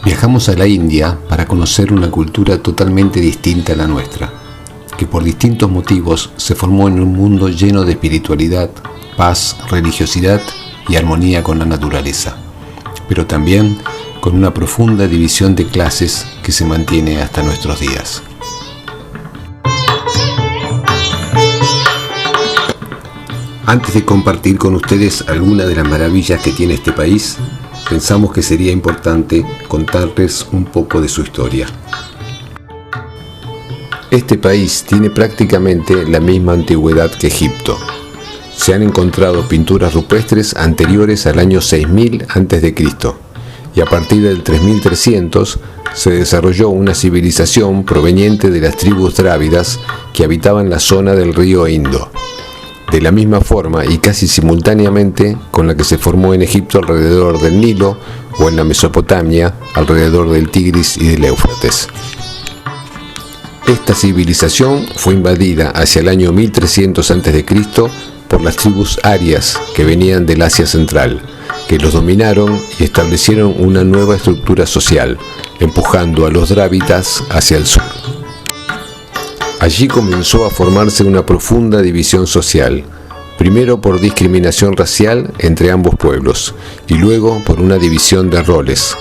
Viajamos a la India para conocer una cultura totalmente distinta a la nuestra, que por distintos motivos se formó en un mundo lleno de espiritualidad, paz, religiosidad y armonía con la naturaleza, pero también con una profunda división de clases que se mantiene hasta nuestros días. Antes de compartir con ustedes algunas de las maravillas que tiene este país, pensamos que sería importante contarles un poco de su historia. Este país tiene prácticamente la misma antigüedad que Egipto. Se han encontrado pinturas rupestres anteriores al año 6000 a.C. y a partir del 3300 se desarrolló una civilización proveniente de las tribus drávidas que habitaban la zona del río Indo, de la misma forma y casi simultáneamente con la que se formó en Egipto alrededor del Nilo o en la Mesopotamia alrededor del Tigris y del Éufrates. Esta civilización fue invadida hacia el año 1300 a.C. por las tribus arias que venían del Asia Central, que los dominaron y establecieron una nueva estructura social, empujando a los drávidas hacia el sur. Allí comenzó a formarse una profunda división social, primero por discriminación racial entre ambos pueblos y luego por una división de roles,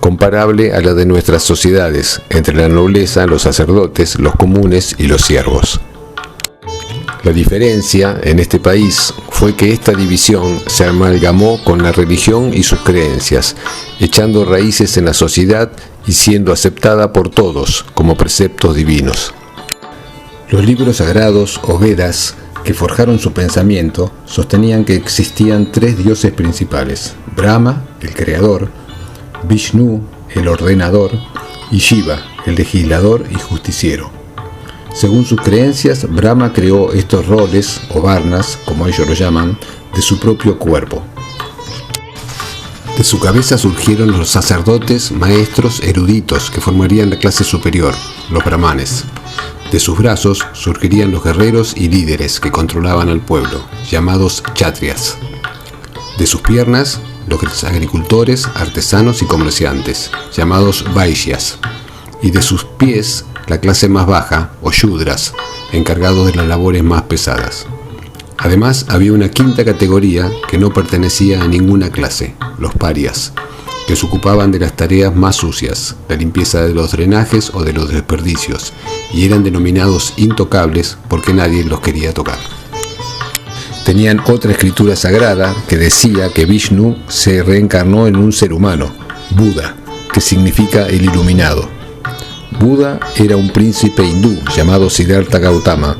comparable a la de nuestras sociedades, entre la nobleza, los sacerdotes, los comunes y los siervos. La diferencia en este país fue que esta división se amalgamó con la religión y sus creencias, echando raíces en la sociedad y siendo aceptada por todos como preceptos divinos. Los libros sagrados o Vedas, que forjaron su pensamiento, sostenían que existían tres dioses principales: Brahma, el creador; Vishnu, el ordenador; y Shiva, el legislador y justiciero. Según sus creencias, Brahma creó estos roles, o varnas, como ellos lo llaman, de su propio cuerpo. De su cabeza surgieron los sacerdotes, maestros, eruditos, que formarían la clase superior, los brahmanes. De sus brazos surgirían los guerreros y líderes que controlaban al pueblo, llamados kshatriyas. De sus piernas, los agricultores, artesanos y comerciantes, llamados vaishyas. Y de sus pies, la clase más baja, o shudras, encargados de las labores más pesadas. Además, había una quinta categoría que no pertenecía a ninguna clase, los parias, que se ocupaban de las tareas más sucias, la limpieza de los drenajes o de los desperdicios, y eran denominados intocables porque nadie los quería tocar. Tenían otra escritura sagrada que decía que Vishnu se reencarnó en un ser humano, Buda, que significa el iluminado. Buda era un príncipe hindú llamado Siddhartha Gautama,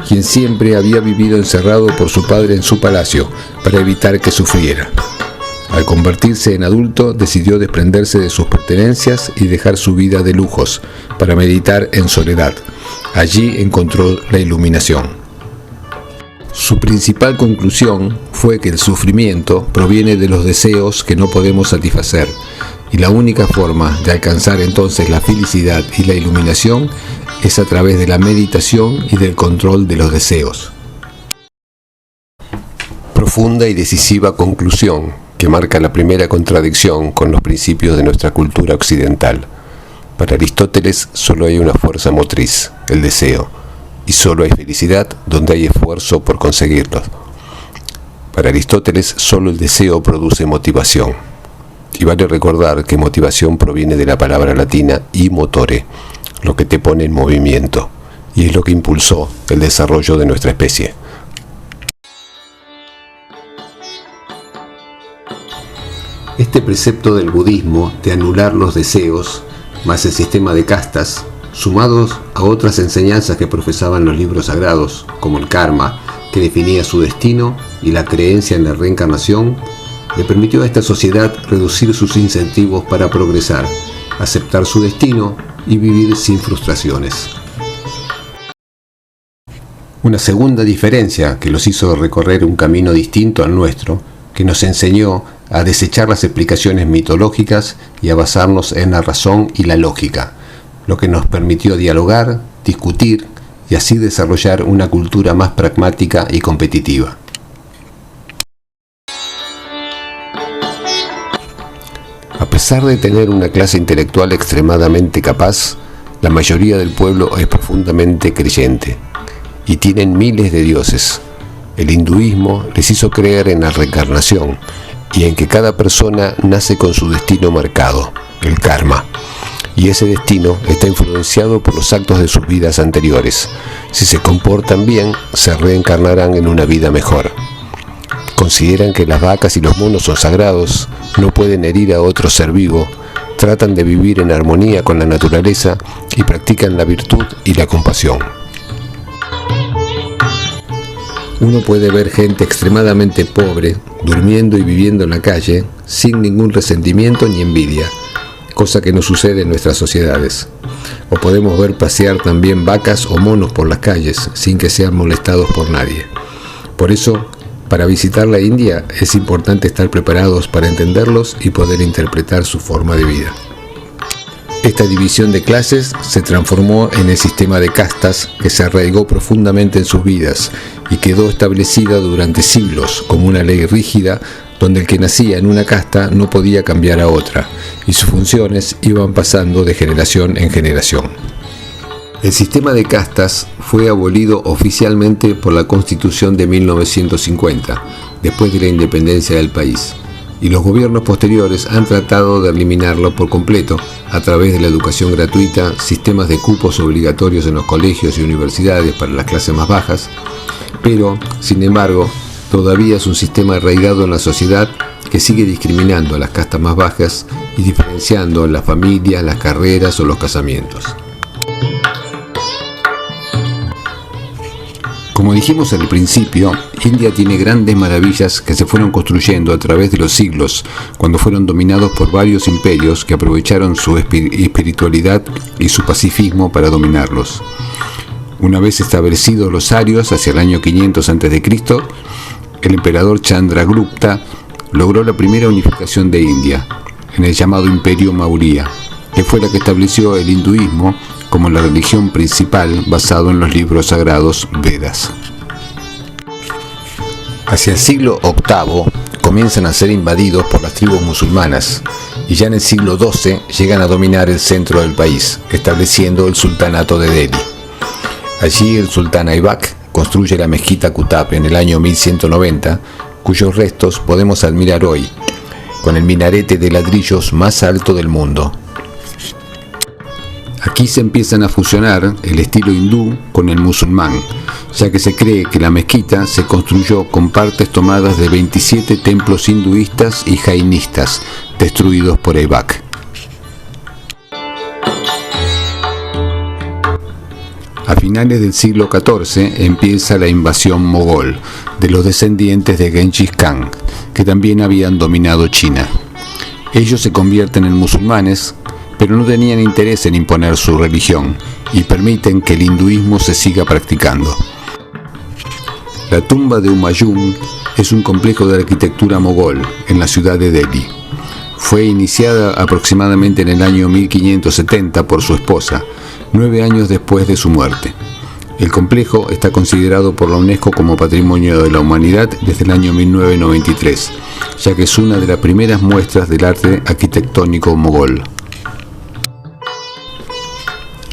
quien siempre había vivido encerrado por su padre en su palacio para evitar que sufriera. Al convertirse en adulto, decidió desprenderse de sus pertenencias y dejar su vida de lujos para meditar en soledad. Allí encontró la iluminación. Su principal conclusión fue que el sufrimiento proviene de los deseos que no podemos satisfacer, y la única forma de alcanzar entonces la felicidad y la iluminación es a través de la meditación y del control de los deseos. Profunda y decisiva conclusión que marca la primera contradicción con los principios de nuestra cultura occidental. Para Aristóteles solo hay una fuerza motriz, el deseo, y solo hay felicidad donde hay esfuerzo por conseguirlo. Para Aristóteles solo el deseo produce motivación. Y vale recordar que motivación proviene de la palabra latina motore, lo que te pone en movimiento, y es lo que impulsó el desarrollo de nuestra especie. Este precepto del budismo de anular los deseos, más el sistema de castas, sumados a otras enseñanzas que profesaban los libros sagrados, como el karma, que definía su destino, y la creencia en la reencarnación, le permitió a esta sociedad reducir sus incentivos para progresar, aceptar su destino y vivir sin frustraciones. Una segunda diferencia que los hizo recorrer un camino distinto al nuestro, que nos enseñó a desechar las explicaciones mitológicas y a basarnos en la razón y la lógica, lo que nos permitió dialogar, discutir y así desarrollar una cultura más pragmática y competitiva. A pesar de tener una clase intelectual extremadamente capaz, la mayoría del pueblo es profundamente creyente y tienen miles de dioses. El hinduismo les hizo creer en la reencarnación y en que cada persona nace con su destino marcado, el karma, y ese destino está influenciado por los actos de sus vidas anteriores. Si se comportan bien, se reencarnarán en una vida mejor. Consideran que las vacas y los monos son sagrados, no pueden herir a otro ser vivo, tratan de vivir en armonía con la naturaleza y practican la virtud y la compasión. Uno puede ver gente extremadamente pobre, durmiendo y viviendo en la calle, sin ningún resentimiento ni envidia, cosa que no sucede en nuestras sociedades. O podemos ver pasear también vacas o monos por las calles, sin que sean molestados por nadie. Por eso, para visitar la India es importante estar preparados para entenderlos y poder interpretar su forma de vida. Esta división de clases se transformó en el sistema de castas que se arraigó profundamente en sus vidas y quedó establecida durante siglos como una ley rígida donde el que nacía en una casta no podía cambiar a otra y sus funciones iban pasando de generación en generación. El sistema de castas fue abolido oficialmente por la Constitución de 1950, después de la independencia del país, y los gobiernos posteriores han tratado de eliminarlo por completo a través de la educación gratuita, sistemas de cupos obligatorios en los colegios y universidades para las clases más bajas, pero, sin embargo, todavía es un sistema arraigado en la sociedad que sigue discriminando a las castas más bajas y diferenciando en las familias, las carreras o los casamientos. Como dijimos al principio, India tiene grandes maravillas que se fueron construyendo a través de los siglos, cuando fueron dominados por varios imperios que aprovecharon su espiritualidad y su pacifismo para dominarlos. Una vez establecidos los arios hacia el año 500 a.C., el emperador Chandragupta logró la primera unificación de India, en el llamado Imperio Maurya, que fue la que estableció el hinduismo como la religión principal basado en los libros sagrados Vedas. Hacia el siglo VIII comienzan a ser invadidos por las tribus musulmanas y ya en el siglo XII llegan a dominar el centro del país, estableciendo el sultanato de Delhi. Allí el sultán Aibak construye la mezquita Qutb en el año 1190, cuyos restos podemos admirar hoy, con el minarete de ladrillos más alto del mundo. Aquí se empiezan a fusionar el estilo hindú con el musulmán, ya que se cree que la mezquita se construyó con partes tomadas de 27 templos hinduistas y jainistas destruidos por Aibak. A finales del siglo XIV empieza la invasión mogol de los descendientes de Genghis Khan, que también habían dominado China. Ellos se convierten en musulmanes, pero no tenían interés en imponer su religión y permiten que el hinduismo se siga practicando. La tumba de Humayun es un complejo de arquitectura mogol en la ciudad de Delhi. Fue iniciada aproximadamente en el año 1570 por su esposa, 9 años después de su muerte. El complejo está considerado por la UNESCO como Patrimonio de la Humanidad desde el año 1993, ya que es una de las primeras muestras del arte arquitectónico mogol.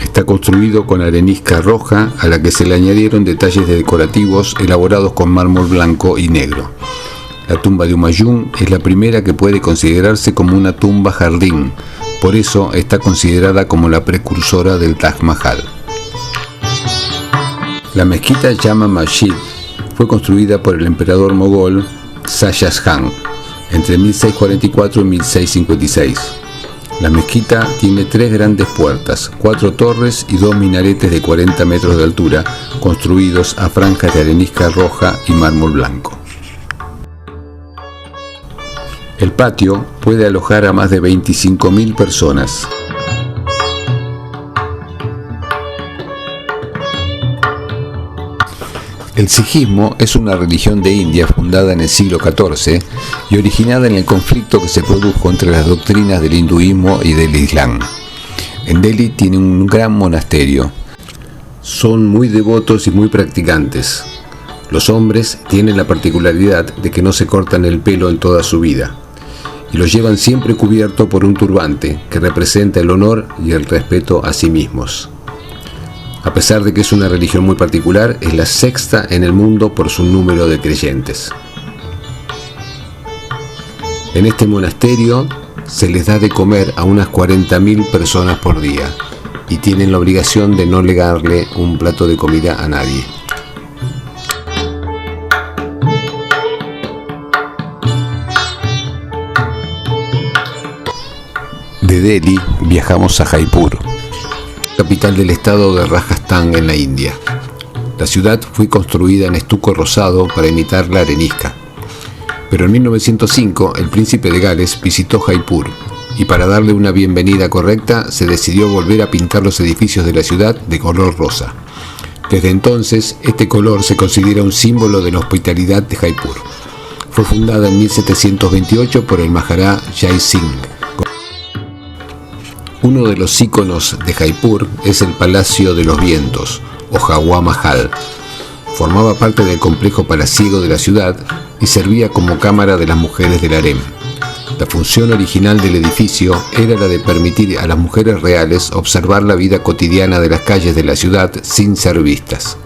Está construido con arenisca roja a la que se le añadieron detalles decorativos elaborados con mármol blanco y negro. La tumba de Humayun es la primera que puede considerarse como una tumba jardín, por eso está considerada como la precursora del Taj Mahal. La mezquita Jama Masjid fue construida por el emperador mogol Shah Jahan entre 1644 y 1656. La mezquita tiene 3 grandes puertas, 4 torres y 2 minaretes de 40 metros de altura, construidos a franjas de arenisca roja y mármol blanco. El patio puede alojar a más de 25.000 personas. El sijismo es una religión de India fundada en el siglo XIV y originada en el conflicto que se produjo entre las doctrinas del hinduismo y del islam. En Delhi tiene un gran monasterio. Son muy devotos y muy practicantes. Los hombres tienen la particularidad de que no se cortan el pelo en toda su vida. y lo llevan siempre cubierto por un turbante que representa el honor y el respeto a sí mismos. A pesar de que es una religión muy particular, es la sexta en el mundo por su número de creyentes. En este monasterio se les da de comer a unas 40.000 personas por día y tienen la obligación de no negarle un plato de comida a nadie. De Delhi viajamos a Jaipur, capital del estado de Rajasthan en la India. La ciudad fue construida en estuco rosado para imitar la arenisca. Pero en 1905 el príncipe de Gales visitó Jaipur y para darle una bienvenida correcta se decidió volver a pintar los edificios de la ciudad de color rosa. Desde entonces este color se considera un símbolo de la hospitalidad de Jaipur. Fue fundada en 1728 por el Maharaja Jai Singh. Uno de los íconos de Jaipur es el Palacio de los Vientos, o Hawa Mahal. Formaba parte del complejo palaciego de la ciudad y servía como cámara de las mujeres del harem. La función original del edificio era la de permitir a las mujeres reales observar la vida cotidiana de las calles de la ciudad sin ser vistas.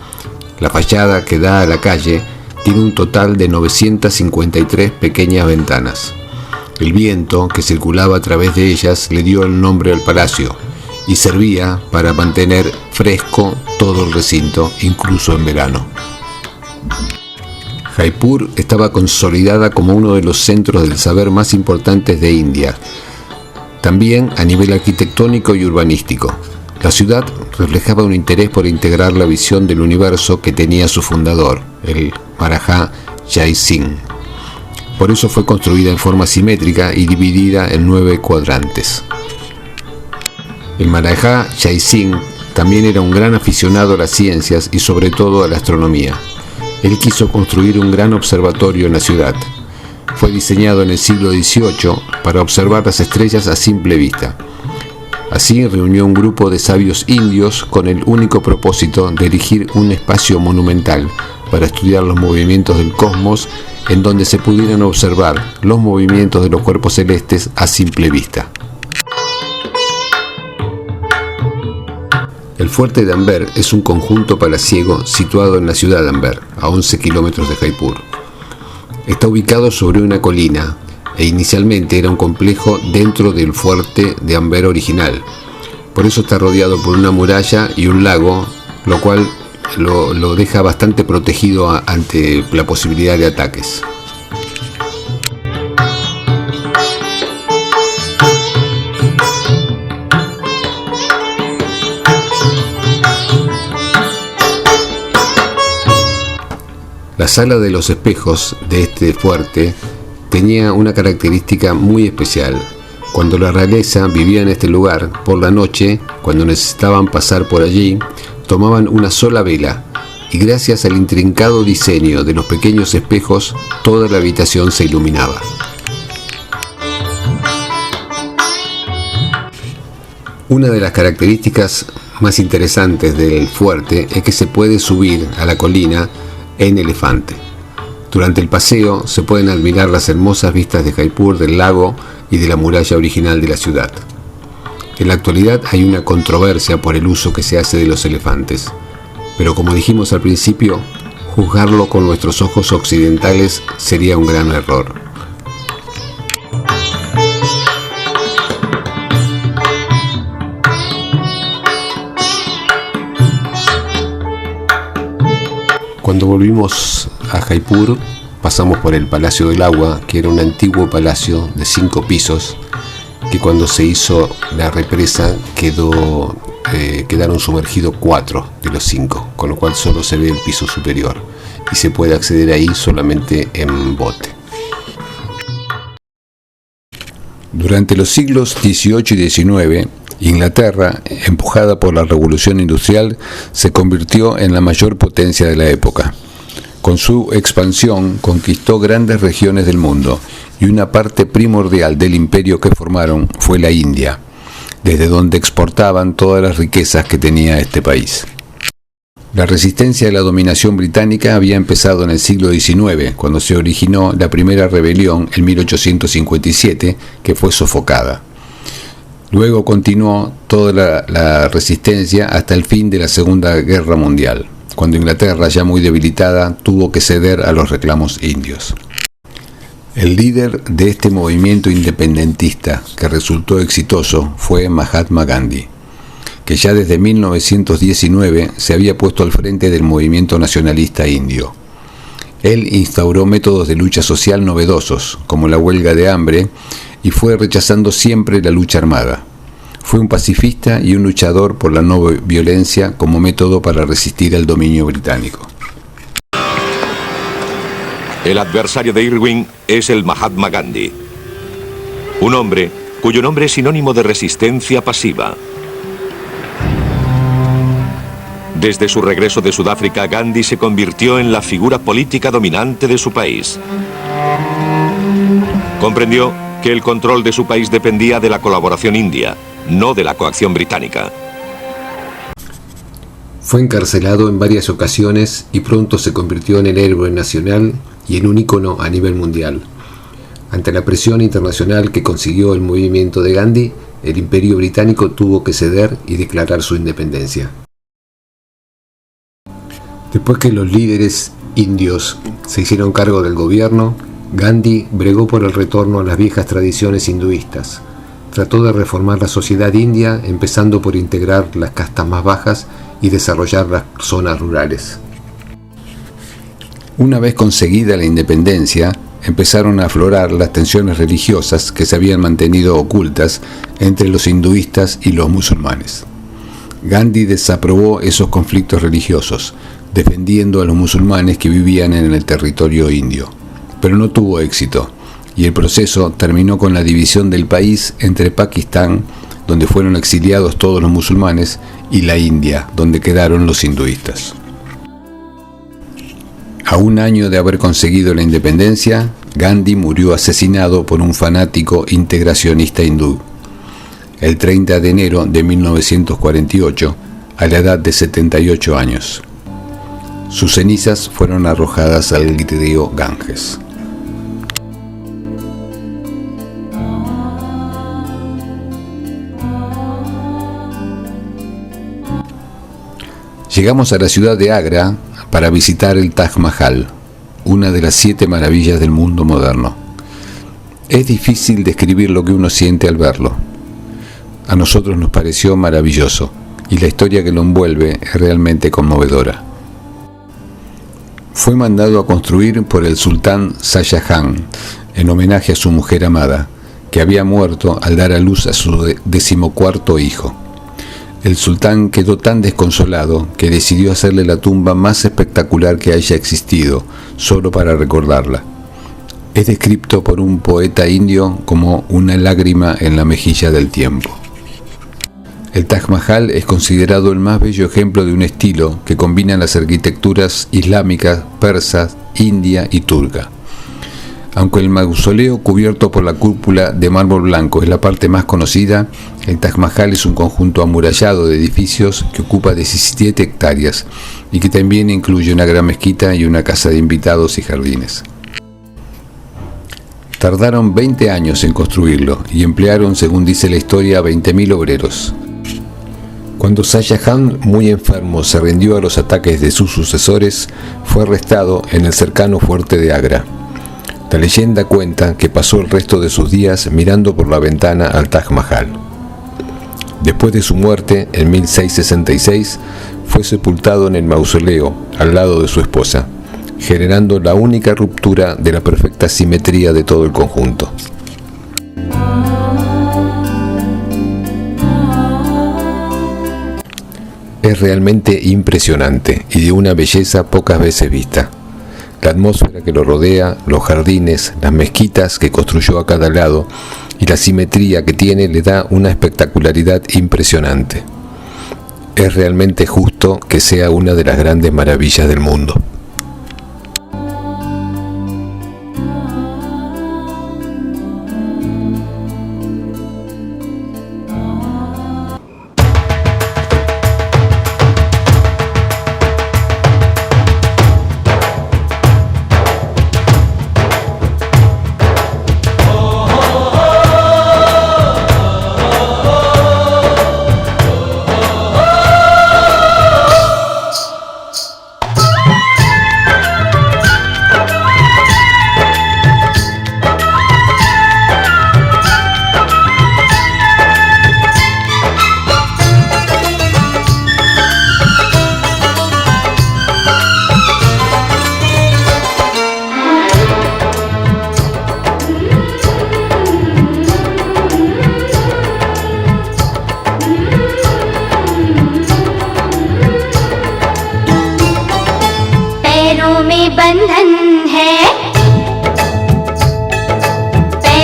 La fachada que da a la calle tiene un total de 953 pequeñas ventanas. El viento que circulaba a través de ellas le dio el nombre al palacio y servía para mantener fresco todo el recinto, incluso en verano. Jaipur estaba consolidada como uno de los centros del saber más importantes de India, también a nivel arquitectónico y urbanístico. La ciudad reflejaba un interés por integrar la visión del universo que tenía su fundador, el Maharaja Jai Singh. Por eso fue construida en forma simétrica y dividida en 9 cuadrantes. El Maharaja Jai Singh también era un gran aficionado a las ciencias y sobre todo a la astronomía. Él quiso construir un gran observatorio en la ciudad. Fue diseñado en el siglo XVIII para observar las estrellas a simple vista. Así reunió un grupo de sabios indios con el único propósito de erigir un espacio monumental para estudiar los movimientos del cosmos, en donde se pudieran observar los movimientos de los cuerpos celestes a simple vista. El fuerte de Amber es un conjunto palaciego situado en la ciudad de Amber, a 11 kilómetros de Jaipur. Está ubicado sobre una colina e inicialmente era un complejo dentro del fuerte de Amber original. Por eso está rodeado por una muralla y un lago, lo cual lo deja bastante protegido ante la posibilidad de ataques. La sala de los espejos de este fuerte tenía una característica muy especial. Cuando la realeza vivía en este lugar, por la noche, cuando necesitaban pasar por allí, tomaban una sola vela y gracias al intrincado diseño de los pequeños espejos, toda la habitación se iluminaba. Una de las características más interesantes del fuerte es que se puede subir a la colina en elefante. Durante el paseo se pueden admirar las hermosas vistas de Jaipur, del lago y de la muralla original de la ciudad. En la actualidad hay una controversia por el uso que se hace de los elefantes, pero como dijimos al principio, juzgarlo con nuestros ojos occidentales sería un gran error. Cuando volvimos a Jaipur, pasamos por el Palacio del Agua, que era un antiguo palacio de 5 pisos, que cuando se hizo la represa quedaron sumergidos 4 de los 5, con lo cual solo se ve el piso superior y se puede acceder ahí solamente en bote. Durante los siglos XVIII y XIX, Inglaterra, empujada por la Revolución Industrial, se convirtió en la mayor potencia de la época. Con su expansión conquistó grandes regiones del mundo y una parte primordial del imperio que formaron fue la India, desde donde exportaban todas las riquezas que tenía este país. La resistencia a la dominación británica había empezado en el siglo XIX, cuando se originó la primera rebelión en 1857, que fue sofocada. Luego continuó toda la resistencia hasta el fin de la Segunda Guerra Mundial, cuando Inglaterra, ya muy debilitada, tuvo que ceder a los reclamos indios. El líder de este movimiento independentista, que resultó exitoso, fue Mahatma Gandhi, que ya desde 1919 se había puesto al frente del movimiento nacionalista indio. Él instauró métodos de lucha social novedosos, como la huelga de hambre, y fue rechazando siempre la lucha armada. Fue un pacifista y un luchador por la no violencia como método para resistir al dominio británico. El adversario de Irving es el Mahatma Gandhi, un hombre cuyo nombre es sinónimo de resistencia pasiva. Desde su regreso de Sudáfrica, Gandhi se convirtió en la figura política dominante de su país. Comprendió que el control de su país dependía de la colaboración india, no de la coacción británica. Fue encarcelado en varias ocasiones y pronto se convirtió en el héroe nacional y en un ícono a nivel mundial. Ante la presión internacional que consiguió el movimiento de Gandhi, el Imperio Británico tuvo que ceder y declarar su independencia. Después que los líderes indios se hicieron cargo del gobierno, Gandhi bregó por el retorno a las viejas tradiciones hinduistas. Trató de reformar la sociedad india, empezando por integrar las castas más bajas y desarrollar las zonas rurales. Una vez conseguida la independencia, empezaron a aflorar las tensiones religiosas que se habían mantenido ocultas entre los hinduistas y los musulmanes. Gandhi desaprobó esos conflictos religiosos, defendiendo a los musulmanes que vivían en el territorio indio, pero no tuvo éxito, y el proceso terminó con la división del país entre Pakistán, donde fueron exiliados todos los musulmanes, y la India, donde quedaron los hinduistas. A un año de haber conseguido la independencia, Gandhi murió asesinado por un fanático integracionista hindú, el 30 de enero de 1948, a la edad de 78 años. Sus cenizas fueron arrojadas al río Ganges. Llegamos a la ciudad de Agra para visitar el Taj Mahal, una de las 7 maravillas del mundo moderno. Es difícil describir lo que uno siente al verlo. A nosotros nos pareció maravilloso, y la historia que lo envuelve es realmente conmovedora. Fue mandado a construir por el sultán Shah Jahan, en homenaje a su mujer amada, que había muerto al dar a luz a su 14º hijo. El sultán quedó tan desconsolado que decidió hacerle la tumba más espectacular que haya existido, solo para recordarla. Es descrito por un poeta indio como una lágrima en la mejilla del tiempo. El Taj Mahal es considerado el más bello ejemplo de un estilo que combina las arquitecturas islámicas, persas, india y turca. Aunque el mausoleo cubierto por la cúpula de mármol blanco es la parte más conocida, el Taj Mahal es un conjunto amurallado de edificios que ocupa 17 hectáreas y que también incluye una gran mezquita y una casa de invitados y jardines. Tardaron 20 años en construirlo y emplearon, según dice la historia, 20.000 obreros. Cuando Shah Jahan, muy enfermo, se rindió a los ataques de sus sucesores, fue arrestado en el cercano fuerte de Agra. La leyenda cuenta que pasó el resto de sus días mirando por la ventana al Taj Mahal. Después de su muerte, en 1666, fue sepultado en el mausoleo, al lado de su esposa, generando la única ruptura de la perfecta simetría de todo el conjunto. Es realmente impresionante y de una belleza pocas veces vista. La atmósfera que lo rodea, los jardines, las mezquitas que construyó a cada lado y la simetría que tiene le da una espectacularidad impresionante. Es realmente justo que sea una de las grandes maravillas del mundo.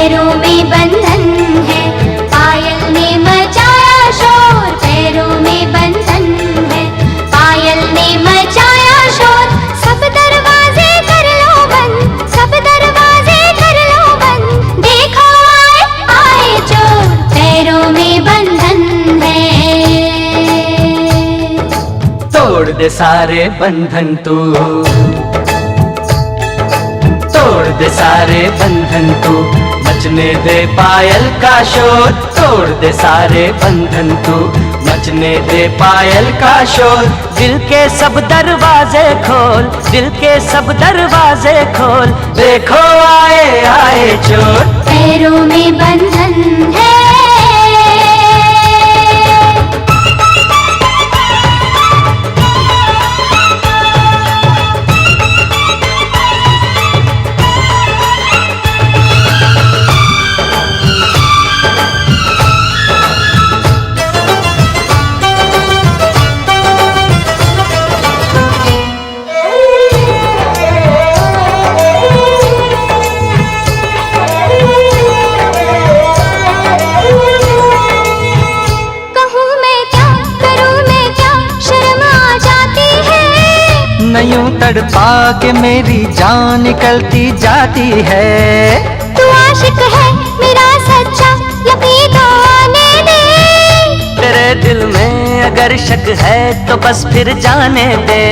पैरों में बंधन है, पायल ने मचाया शोर, पैरों में बंधन है, पायल ने मचाया शोर। सब दरवाजे कर लो बंद, सब दरवाजे कर लो बंद, देखो आए आए चोर, पैरों में बंधन है। तोड़ दे सारे बंधन तू, तोड़ दे सारे बंधन तू, मचने दे पायल का शोर। तोड़ दे सारे बंधन तू, मचने दे पायल का शोर। दिल के सब दरवाजे खोल, दिल के सब दरवाजे खोल, देखो आए आए चोर, पैरों में बंधन है। यूं तड़पा के मेरी जान निकलती जाती है। तू आशिक है मेरा सच्चा, यकीन आने दे। तेरे दिल में अगर शक है तो बस फिर जाने दे।